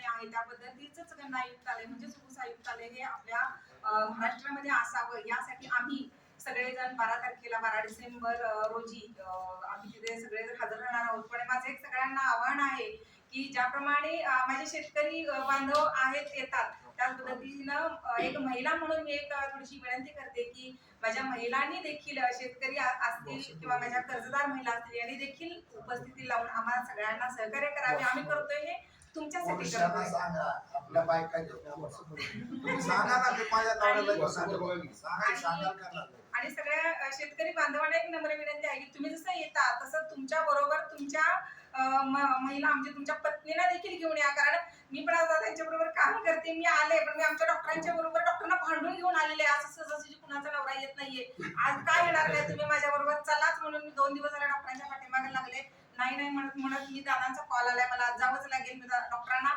ठिकाणी आहे त्या पद्धतीचंच गण आयुक्तालय म्हणजेच ऊस आयुक्तालय हे आपल्या महाराष्ट्रामध्ये असावं यासाठी आम्ही सगळेजण 12 डिसेंबर रोजी आम्ही तिथे सगळेजण हजर राहणार आहोत. पण माझं एक सगळ्यांना आव्हान आहे की ज्याप्रमाणे माझे शेतकरी बांधव आहेत येतात त्याच पद्धतीनं एक महिला म्हणून मी एक थोडीशी विनंती करते की माझ्या महिलांनी देखील शेतकरी असतील किंवा माझ्या कर्जदार महिला असतील यांनी देखील उपस्थिती लावून आम्हाला सगळ्यांना सहकार्य करावे. आम्ही करतोय हे तुमच्यासाठी करतोय. सांगा आपल्या बायका सांगा ना, मी माझ्या नवऱ्याला सांगा. आणि सगळ्या शेतकरी बांधवांना एक नम्र विनंती आहे की तुम्ही जसं येता तसं तुमच्या बरोबर तुमच्या महिला म्हणजे तुमच्या पत्नीला देखील घेऊन या. कारण मी पण आता त्यांच्या बरोबर काम करते, मी आले पण मी आमच्या डॉक्टरांच्या बरोबर डॉक्टरना भांडून घेऊन आलेले. असं सहजासहजी कुणाचा नवरा येत नाहीये. आज काय येणार नाही तुम्ही माझ्या बरोबर चलाच म्हणून मी 2 दिवस झाले डॉक्टरांच्या पाठीमागे लागले. नाही म्हणत मी दादांचा कॉल आलाय मला जावंच लागेल. मी डॉक्टरांना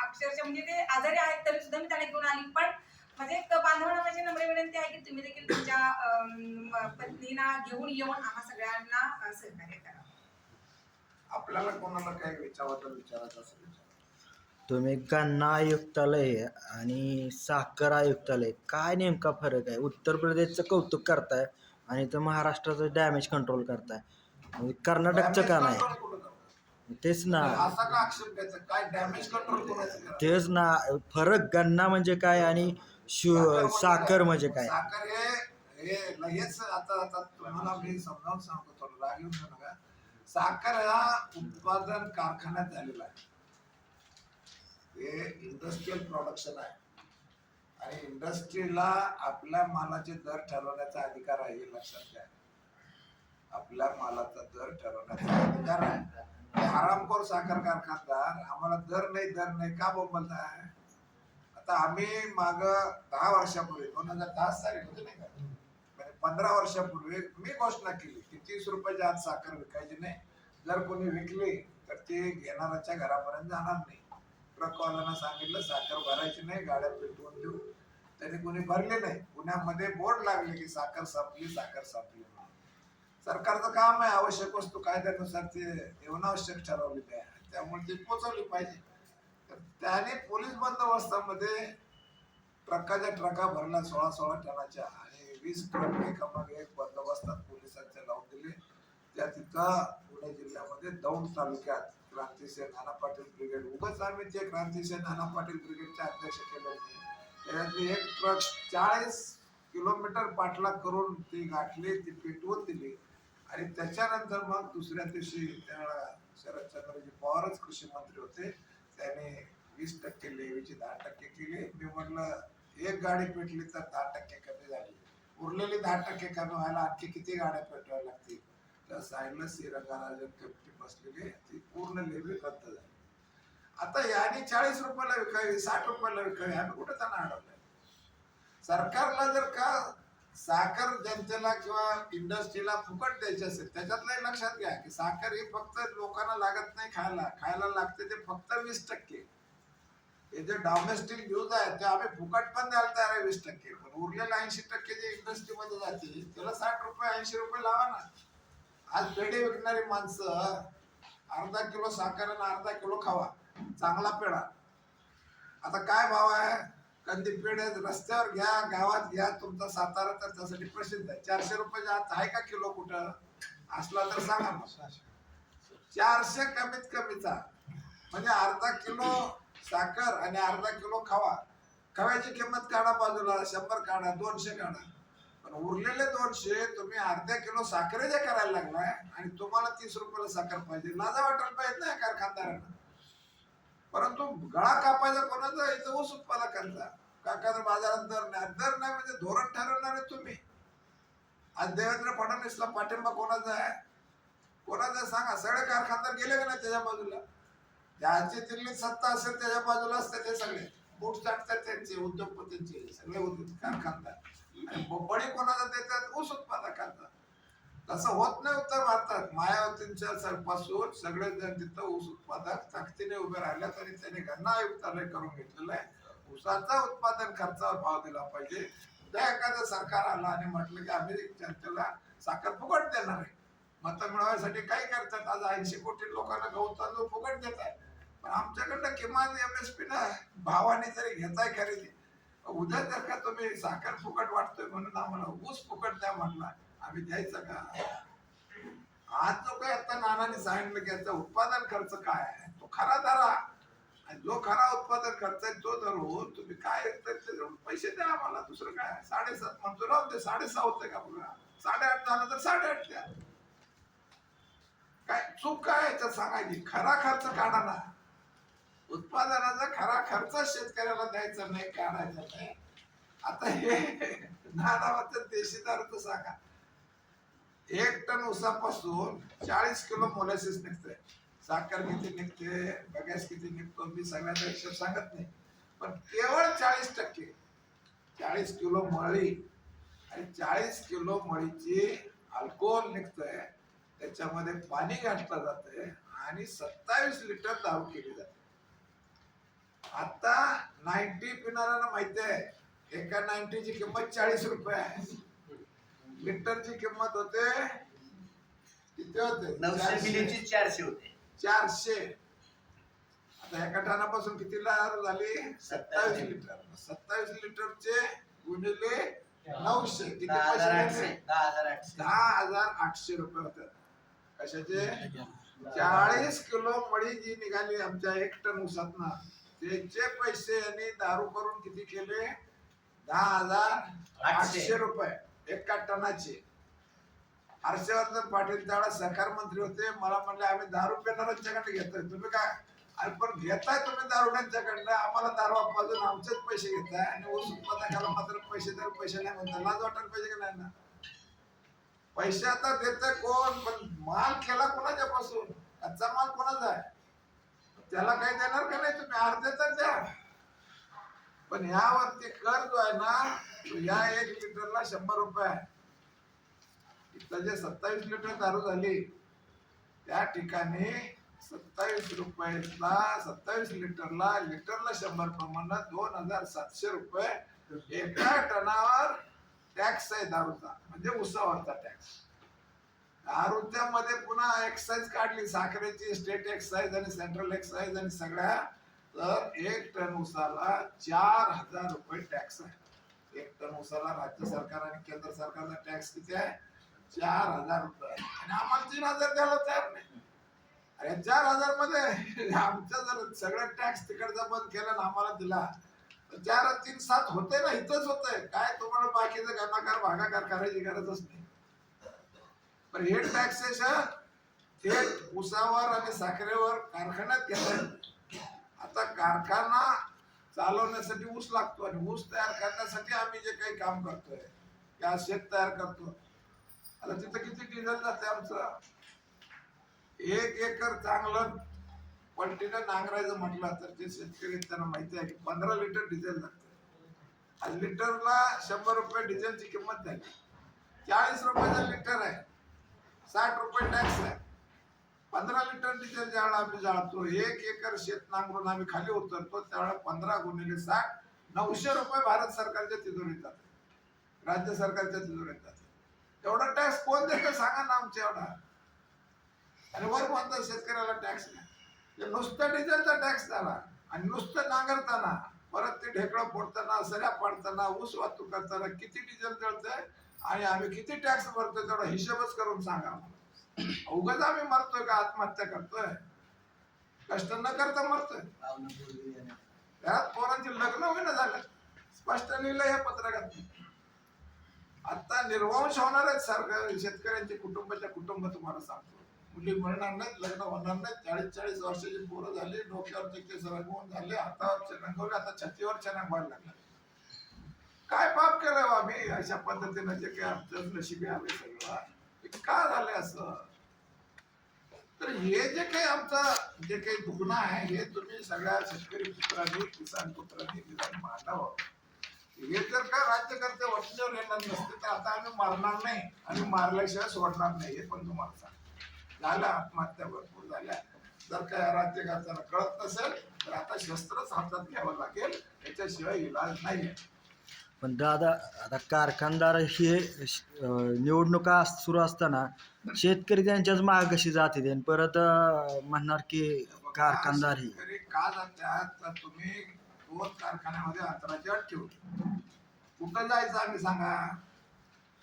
अक्षरशः म्हणजे ते आजारी आहेत तरी सुद्धा मी त्याला घेऊन आली. पण म्हणजे एक बांधवांना माझी नम्र विनंती आहे की तुम्ही देखील तुमच्या पत्नीला घेऊन येऊन आम्हा सगळ्यांना सहकार्य करा. आपल्याला कोणाला काही विचारायचं असेल तुम्ही गन्ना आयुक्तालय आणि साखर आयुक्तालय काय नेमका फरक आहे? उत्तर प्रदेशचं कौतुक करताय आणि तर महाराष्ट्राचं डॅमेज कंट्रोल करताय, कर्नाटकचं का नाही? तेच ना, असा का आक्षेप घ्यायचा? काय डॅमेज कंट्रोल करायचं? तेच ना, फरक गन्ना म्हणजे काय आणि साखर म्हणजे काय? साखर हे लगेच आता तुम्हाला मी समजावून सांगतो, थोडं राग येऊन नका. साखर हा उत्पादन कारखान्यात झालेला आहे, हे इंडस्ट्रियल प्रोडक्शन आहे आणि इंडस्ट्रीला आपल्या मालाचे दर ठरवण्याचा अधिकार आहे, हे लक्षात घ्या. आपल्या मालाचा दर ठरवण्याचा अधिकार आहे. हरामखोर साखर कारखानदार आम्हाला दर नाही का बोलताय? आता आम्ही माग 10 वर्षापूर्वी 2010 साली होते नाही का, म्हणजे 15 वर्षापूर्वी मी घोषणा केली की 30 रुपयाच्या आत साखर विकायची नाही. जर कोणी विकली तर ते घेणाऱ्याच्या घरापर्यंत जाणार नाही. ट्रकवाल्यांना सांगितलं साखर भरायची नाही, गाड्या पेटवून देऊ. त्याने कोणी भरले नाही. पुण्यामध्ये बोर्ड लागले की साखर संपली. सरकारचं काम आहे आवश्यक वस्तू कायद्यानुसार ते जीवनावश्यक ठरवलेली आहे, त्यामुळे ती पोचवली पाहिजे. तर त्याने पोलीस बंदोबस्तामध्ये ट्रका भरल्या 16 टनाच्या आणि 20 ट्रक एकामागे एक बंदोबस्तात पोलिसांच्या लावून दिले. त्या तिथं पुणे जिल्ह्यामध्ये दौंड तालुक्यात क्रांतिसेन नाना पाटील ब्रिगेड, उगाच आम्ही ते क्रांतिसेन नाना पाटील ब्रिगेडचे अध्यक्ष केले होते. त्याच्यातली एक ट्रक 40 किलोमीटर पाठलाग करून ती गाठली, ती पेटवून दिली. आणि त्याच्यानंतर मग दुसऱ्या दिवशी त्यावेळेला शरदचंद्रजी पवारच कृषी मंत्री होते, त्याने 20% लेवीची 10% केली. मी म्हटलं एक गाडी पेटली तर 10% कमी झाली, उरलेली 10% कमी व्हायला आणखी किती गाड्या पेटवायला लागतील? त्या साईडला श्रीरंगराजन कमिटी बसलेली, ती पूर्ण लेवी रद्द झाली. आता याने 40 रुपयाला विकावी, 60 रुपयाला विकावी, आम्ही कुठे त्यांना अडवलंय? सरकारला जर का साखर जनतेला किंवा इंडस्ट्रीला फुकट द्यायची असेल, त्याच्यातलं लक्षात घ्या की साखर ही फक्त लोकांना लागत नाही, खायला लागते ते फक्त 20%. हे जे डॉमेस्टिक यूज आहे ते आम्ही फुकट पण द्यायला तयार आहे 20%, पण उरलेले 80% जे इंडस्ट्रीमध्ये जाते त्याला 60 रुपये 80 रुपये लावा ना. आज पेढे विकणारी माणसं अर्धा किलो साखर आणि अर्धा किलो खावा, चांगला पेढा. आता काय भाव आहे? कंदी पेढे रस्त्यावर घ्या, गावात घ्या, तुमचा सातारा तर त्यासाठी प्रसिद्ध आहे. 400 रुपयाच्या आत आहे का किलो? कुठं असला तर सांगा. 400 कमीत कमीचा म्हणजे अर्धा किलो साखर आणि अर्धा किलो खवा. खव्याची किंमत काढा बाजूला, 100 काढा, 200 काढा, पण उरलेले 200 तुम्ही अर्ध्या किलो साखरेचे करायला लागलाय आणि तुम्हाला 30 रुपयाला साखर पाहिजे. लाजा वाटायला पाहिजे ना कारखानदारांना. परंतु गळा कापायचा कोणाचा? इथं ऊस उत्पादकांचा. काका बाजारात दर नाही म्हणजे धोरण ठरवणारे तुम्ही. आज देवेंद्र फडणवीसला पाठिंबा कोणाचा आहे? कोणाचा सांगा? सगळे कारखानदार गेले का नाही त्याच्या बाजूला? ज्याची दिल्लीत सत्ता असेल त्याच्या बाजूला असते ते सगळे. बूट चाटतात त्यांचे उद्योगपतींचे सगळे उद्योग कारखानदार. आणि बळी कोणाचा देतात? ऊस उत्पादकांचा. तसं होत नाही उत्तर भारतात. मायावतींच्या पासून सगळे जण तिथं ऊस उत्पादक ताकदीने उभे राहिले तरी त्यांनी गन्ना आयुक्तालय करून घेतलेलं आहे. ऊसाचा उत्पादन खर्चावर भाव दिला पाहिजे. उद्या एखादं सरकार आलं आणि म्हटलं की आम्ही जनतेला साखर फुकट देणार आहे, मतं मिळवण्यासाठी काय करतात? आज 80 कोटी लोकांना गहू तांदूळ फुकट देत आहे. पण आमच्याकडनं किमान MSP ना भावाने जरी घेताय खरेदी, उद्या जर का तुम्ही साखर फुकट वाटतोय म्हणून आम्हाला ऊस फुकट द्या म्हणला, आम्ही द्यायचं का? आज जो काही आता नानाने सांगितलं की याचा उत्पादन खर्च काय आहे तो खरा धरा, आणि जो खरा उत्पादन खर्च आहे तो धरून तुम्ही काय पैसे द्या आम्हाला. दुसरं काय 7.5 म्हणतो, राहू दे 6.5 होते का बघा, 8.5 झालं तर 8.5 द्या. काय चूक काय याच्यात सांगायची? खरा खर्च काढा ना. उत्पादनाचा खरा खर्च शेतकऱ्याला द्यायचा नाही, काढायचा नाही. आता हे नानावाचं देशी दारूचं सांगा, 1 टन ऊसापासून 40 किलो मोलॅसिस निघतंय. साखर किती निघते, बगॅस किती निघतो, मी सगळ्याचा हिशोब सांगत नाही, पण केवळ 40%, 40 किलो मळी आणि 40 किलो मळीची अल्कोहोल निघतंय, त्याच्यामध्ये पाणी घातलं जातंय आणि 27 लिटर दारू केली जाते. आता 90 पिणाऱ्यांना माहिती आहे, एका 90ची किंमत 40 रुपये आहे. लिटरची किंमत होते किती होते? 900 मिलीची 400 होते. 400. आता एका टनापासून किती झाली? 27 लिटर. 27 लिटरचे गुणिले 900 किती पैसे? 10,800 रुपये होते. कशाचे? 40 किलो मळी जी निघाली आमच्या 1 टन ऊसातनं, त्याचे पैसे यांनी दारू करून किती केले? 10,800 रुपये एका टनाचे. हर्षवर्धन पाटील त्यावेळेस सहकार मंत्री होते, मला म्हणले आम्ही दारू पिणाऱ्यांच्याकडे घेतोय, तुम्ही काय? अरे पण घेताय तुम्ही दारुड्यांच्याकडनं, आम्हाला दारू वाजून आमचेच पैसे घेताय आणि ऊस उत्पादकाला मात्र पैसे नाही म्हणता. लाज वाटायला पाहिजे का नाही ना? पैसे आता देतोय कोण, पण माल केला कोणाच्या पासून? कच्चा माल कोणाचा आहे? त्याला काही देणार का नाही तुम्ही? अर्धे तर द्या. पण यावरती कर जो आहे ना, या 1 लिटरला 100 रुपये आहे. इथं जे 27 लिटर दारू झाली त्या ठिकाणी 27 रुपयाला 27 लिटरला 100 प्रमाणे 2,700 रुपये एका टनावर टॅक्स आहे दारूचा, म्हणजे उसावरचा टॅक्स. दारूच्या मध्ये पुन्हा एक्साईज काढली, साखरेची स्टेट एक्साईज आणि सेंट्रल एक्साईज आणि सगळ्या, तर 1 टन उसाला 4,000 रुपये टॅक्स आहे. 1 टन उसाला राज्य सरकार आणि केंद्र सरकारचा टॅक्स किती आहे? 4,000 रुपये. आणि आम्हाला 3,000 द्यायला तयार नाही. अरे 4,000 मध्ये आमचं जर सगळं टॅक्स तिकडचा बंद केला ना आम्हाला दिला तर 4 3 7 होते ना, इथंच होतंय. काय तुम्हाला बाकीचं गणाकार भागाकार करायची गरजच नाही. पण हे टॅक्सेशन थेट ऊसावर आणि साखरेवर कारखान्यात घेतात. आता कारखाना चालवण्यासाठी ऊस लागतो आणि ऊस तयार करण्यासाठी आम्ही जे काही काम करतोय, त्या शेत तयार करतो, आता तिथं किती डिझेल जाते आमचं? 1 एकर चांगलं पलटीनं नांगरायचं म्हटलं तर ते शेतकरी त्यांना माहिती आहे की 15 लिटर डिझेल लागतं. आज लिटरला 100 रुपये डिझेलची किंमत झाली. 40 रुपयाचा लिटर आहे, 60 रुपये टॅक्स आहे. 15 लिटर डिझेल ज्यावेळेला आम्ही जाळतो, 1 एकर शेत नांगरून आम्ही खाली उतरतो, त्यावेळेला 15 गुणिले 60 900 रुपये भारत सरकारच्या तिजोरीत जाते, राज्य सरकारच्या तिजोरीत जाते. एवढा टॅक्स कोण देतं सांगा ना आमच्या एवढा? आणि वर म्हणतात शेतकऱ्याला टॅक्स नाही. नुसतं डिझेलचा टॅक्स झाला आणि नुसतं नांगरताना, परत ते ढेकळं फोडताना, सऱ्या पाडताना, ऊस वाहतूक करताना किती डिझेल जळतंय आणि आम्ही किती टॅक्स भरतोय तेवढा हिशोबच करून सांगा. उगाच आम्ही मरतोय का आत्महत्या करतोय? कष्ट न करता मरतोय. घरात पोरांची लग्न होईना झालं, स्पष्ट लिहिलं या पत्रकात. आता निर्वंश होणार आहेत सरकार शेतकऱ्यांचे कुटुंबाच्या कुटुंब. तुम्हाला सांगतो, मुली मिळणार नाहीत, लग्न होणार नाहीत. 40-40 वर्षाची पोरं झाली, डोक्यावरचे केस रंगवून झाले, हातावरचे रंगवले, आता छातीवरच्या रंगवायला लागले. काय पाप केलं आम्ही अशा पद्धतीनं? जे काही आमचं नशिबी आले सगळं का झालंय असं? तर हे जे काही आमचं जे काही दुखणं आहे, हे तुम्ही सगळ्या शेतकरी पुत्रांनी, किसान पुत्रांनी निदान मांडावं. हे जर का राज्यकर्ते वचनेवर येणार नसते तर आता आम्ही मारणार नाही आणि मारल्याशिवाय सोडणार नाही, हे पण तुम्हाला सांग. झाल्या आत्महत्या भरपूर झाल्या. जर का या राज्यकर्त्यांना कळत नसेल तर आता शस्त्रच हातात घ्यावं लागेल, याच्याशिवाय इलाज नाही. पण दादा, आता कारखानदार हे निवडणुका सुरू असताना शेतकरी त्यांच्याच मागे कशी जाते आणि परत म्हणणार की कारखानदार ही. शेतकरी का जातात तर तुम्ही दोन कारखान्यामध्ये अंतराची अट ठेवली. कुठं जायचं आम्ही सांगा.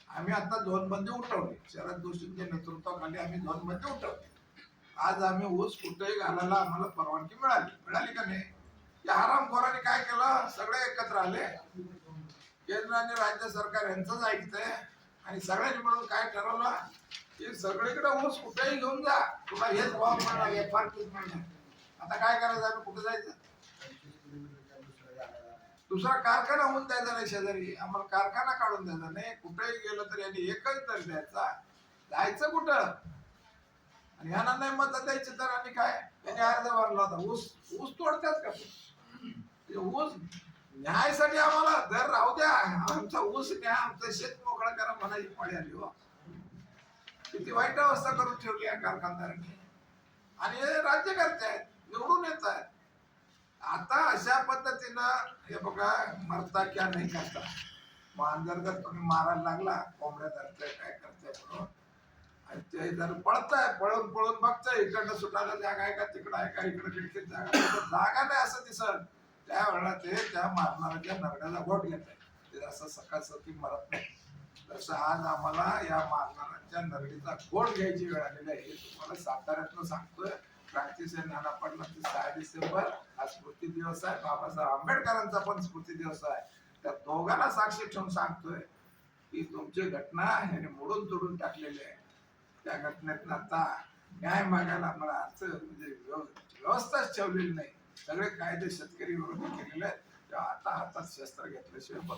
आम्ही आता दोन बंदी उठवले. शरद जोशींच्या नेतृत्वाखाली आम्ही दोन बंदी उठवले. आज आम्ही ऊस कुठेही घालायला आम्हाला परवानगी मिळाली का नाही. या हरामखोरांनी काय केलं, सगळे एकत्र आले. केंद्र आणि राज्य सरकार यांचंच ऐकतंय आणि सगळ्यांनी मिळून काय ठरवलं की सगळीकडे ऊस कुठेही घेऊन जा, तुला हेच भाव मिळणार, FRP मिळणार. आता काय करायचं, आम्ही कुठे जायचं. दुसरा कारखाना होऊन द्यायचा नाही शेजारी, आम्हाला कारखाना काढून द्यायचा नाही. कुठेही गेलं तर यांनी एकच दर द्यायचा, जायचं कुठं. आणि ह्यांना नाही मत द्यायची तर आणि काय, त्यांनी अर्ज भरला होता. ऊस तोडतात का ऊस न्यायसाठी आम्हाला दर राहू द्या, आमचा ऊस न्या, आमचं शेत मोकळं करा म्हणायची पाळी आली. हो, किती वाईट अवस्था करून ठेवली या कारखानदारांनी. आणि हे राज्यकर्ते आहेत, निवडून येत आहेत. आता अशा पद्धतीनं हे बघा, मरता क्या नाही करता. मांजर जर तुम्ही मारायला लागला, कोंबड्या धरताय काय करताय म्हणून, आणि ते जर पळताय, पळून पळून बघताय इकडनं सुटायला जागा आहे का, तिकडं आहे का, इकडं खिडकीत जागा नाही असं दिसत, त्यावेळेला ते त्या मारणाऱ्याच्या नरड्याला घोट घेत आहे. ते असं सकाळी मरत नाही. तसं आज आम्हाला या मारणाऱ्यांच्या नरडीचा घोट घ्यायची वेळ आलेली आहे. हे तुम्हाला साताऱ्यातनं सांगतोय. क्रांतीसेन नाना पाटलांचा 6 डिसेंबर हा स्मृती दिवस आहे. बाबासाहेब आंबेडकरांचा पण स्मृती दिवस आहे. त्या दोघांना साक्षी ठेवून सांगतोय की तुमची घटना ह्याने मोडून तोडून टाकलेली आहे. त्या घटनेतनं आता न्याय मागायला मला अर्थ म्हणजे व्यवस्थाच ठेवलेली नाही. सगळे कायदे शेतकरी विरोधी केलेले आहेत. आता हातात शस्त्र घेतल्याशिवाय बघ